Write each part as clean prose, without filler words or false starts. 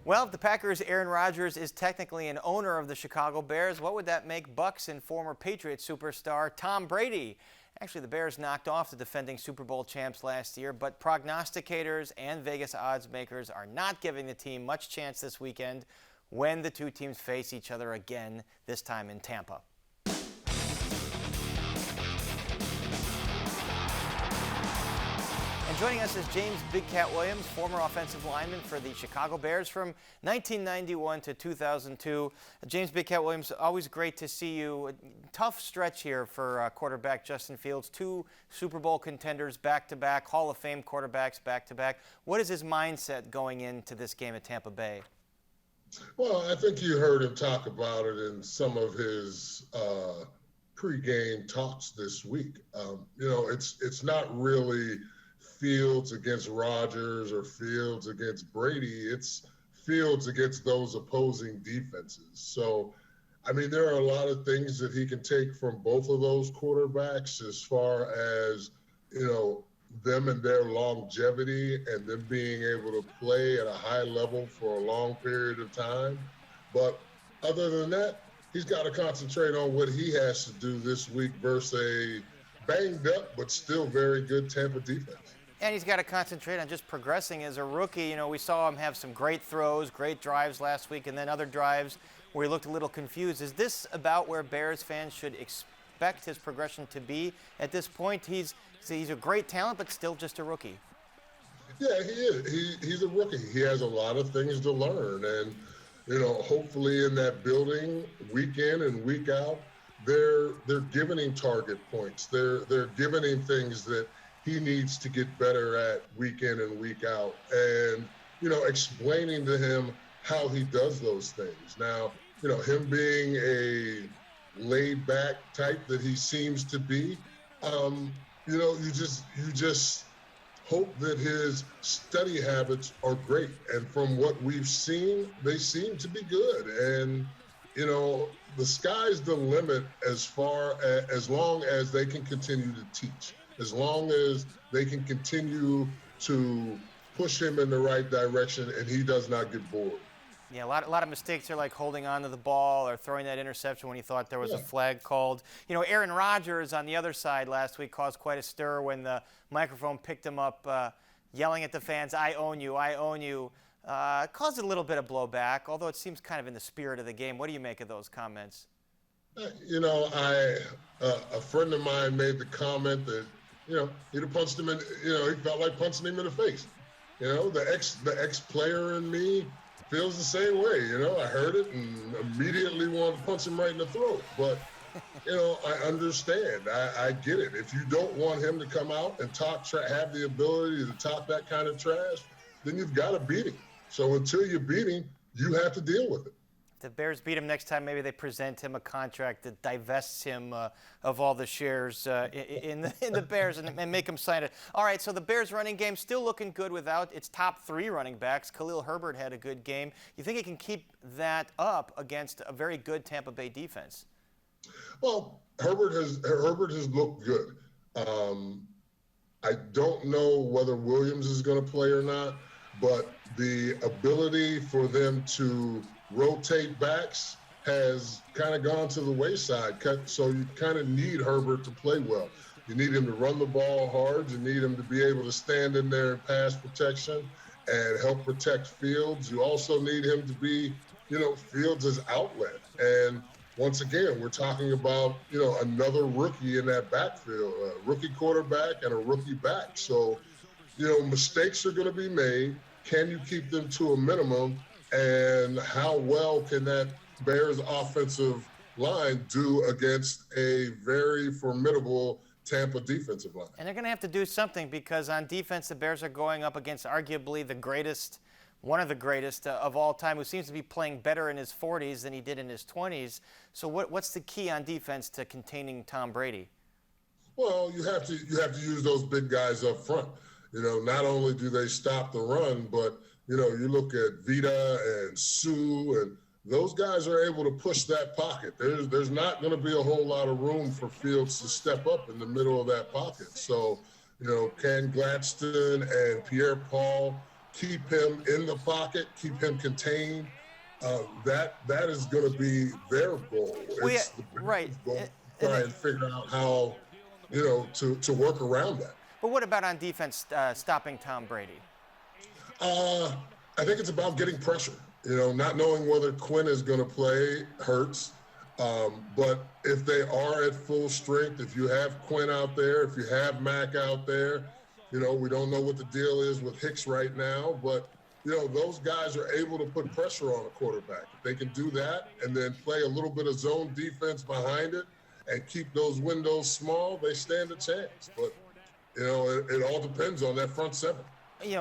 Well, if the Packers Aaron Rodgers is technically an owner of the Chicago Bears, what would that make Bucs and former Patriots superstar Tom Brady? Actually, the Bears knocked off the defending Super Bowl champs last year, but prognosticators and Vegas odds makers are not giving the team much chance this weekend when the two teams face each other again, this time in Tampa. And joining us is James Big Cat Williams, former offensive lineman for the Chicago Bears from 1991 to 2002. James Big Cat Williams, always great to see you. A tough stretch here for quarterback Justin Fields. Two Super Bowl contenders back-to-back, Hall of Fame quarterbacks back-to-back. What is his mindset going into this game at Tampa Bay? Well, I think you heard him talk about it in some of his pregame talks this week. It's not really Fields against Rodgers or Fields against Brady. It's Fields against those opposing defenses. So, I mean, there are a lot of things that he can take from both of those quarterbacks as far as, them and their longevity and them being able to play at a high level for a long period of time. But other than that, he's got to concentrate on what he has to do this week versus a banged up but still very good Tampa defense. And he's got to concentrate on just progressing as a rookie. We saw him have some great throws, great drives last week, and then other drives where he looked a little confused. Is this about where Bears fans should expect his progression to be at this point? He's a great talent, but still just a rookie. Yeah, he is. He's a rookie. He has a lot of things to learn. And, hopefully in that building, week in and week out, they're giving him target points. They're giving him things that he needs to get better at week in and week out, and explaining to him how he does those things. Now, him being a laid-back type that he seems to be, you just hope that his study habits are great, and from what we've seen, they seem to be good. And the sky's the limit as long as they can continue to teach. As long as they can continue to push him in the right direction and he does not get bored. Yeah, a lot of mistakes are like holding on to the ball or throwing that interception when he thought there was a flag called. Aaron Rodgers on the other side last week caused quite a stir when the microphone picked him up yelling at the fans, "I own you, I own you." Caused a little bit of blowback, although it seems kind of in the spirit of the game. What do you make of those comments? A friend of mine made the comment that he'd have punched him in, he felt like punching him in the face. The ex-player in me feels the same way. I heard it and immediately wanted to punch him right in the throat. But, I understand. I get it. If you don't want him to come out and have the ability to talk that kind of trash, then you've got to beat him. So until you beat him, you have to deal with it. If the Bears beat him next time, maybe they present him a contract that divests him of all the shares in the Bears and make him sign it. All right, so the Bears running game still looking good without its top three running backs. Khalil Herbert had a good game. You think he can keep that up against a very good Tampa Bay defense? Well, Herbert has looked good. I don't know whether Williams is going to play or not, but the ability for them to rotate backs has kind of gone to the wayside. So you kind of need Herbert to play well. You need him to run the ball hard. You need him to be able to stand in there in pass protection and help protect Fields. You also need him to be, Fields' outlet. And once again, we're talking about, another rookie in that backfield, a rookie quarterback and a rookie back. So, mistakes are going to be made. Can you keep them to a minimum? And how well can that Bears offensive line do against a very formidable Tampa defensive line? And they're going to have to do something because on defense, the Bears are going up against arguably one of the greatest of all time, who seems to be playing better in his 40s than he did in his 20s. So what's the key on defense to containing Tom Brady? Well, you have to use those big guys up front. Not only do they stop the run, but you look at Vita and Sue, and those guys are able to push that pocket. There's not going to be a whole lot of room for Fields to step up in the middle of that pocket. So, Ken Gladstone and Pierre Paul keep him in the pocket, keep him contained. That is going to be their goal. It's the Right. Bears' goal to try and figure out how, to work around that. But what about on defense stopping Tom Brady? I think it's about getting pressure. Not knowing whether Quinn is going to play hurts. But if they are at full strength, if you have Quinn out there, if you have Mack out there, we don't know what the deal is with Hicks right now, but those guys are able to put pressure on a quarterback. If they can do that and then play a little bit of zone defense behind it and keep those windows small, they stand a chance. But it all depends on that front seven.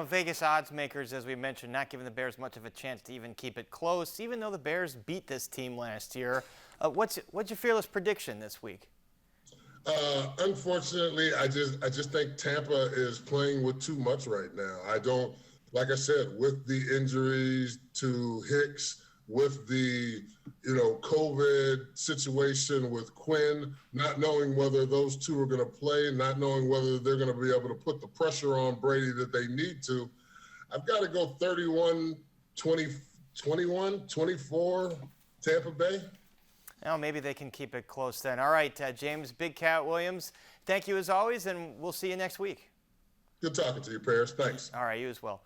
Vegas odds makers, as we mentioned, not giving the Bears much of a chance to even keep it close, even though the Bears beat this team last year. What's your fearless prediction this week? Unfortunately, I just think Tampa is playing with too much right now. I don't, like I said, with the injuries to Hicks, with the COVID situation with Quinn, not knowing whether those two are going to play, not knowing whether they're going to be able to put the pressure on Brady that they need to, I've got to go 31-20, 21-24 Tampa Bay. Well, maybe they can keep it close then. All right, James Big Cat Williams, thank you as always, and we'll see you next week. Good talking to you, Paris. Thanks. All right, you as well.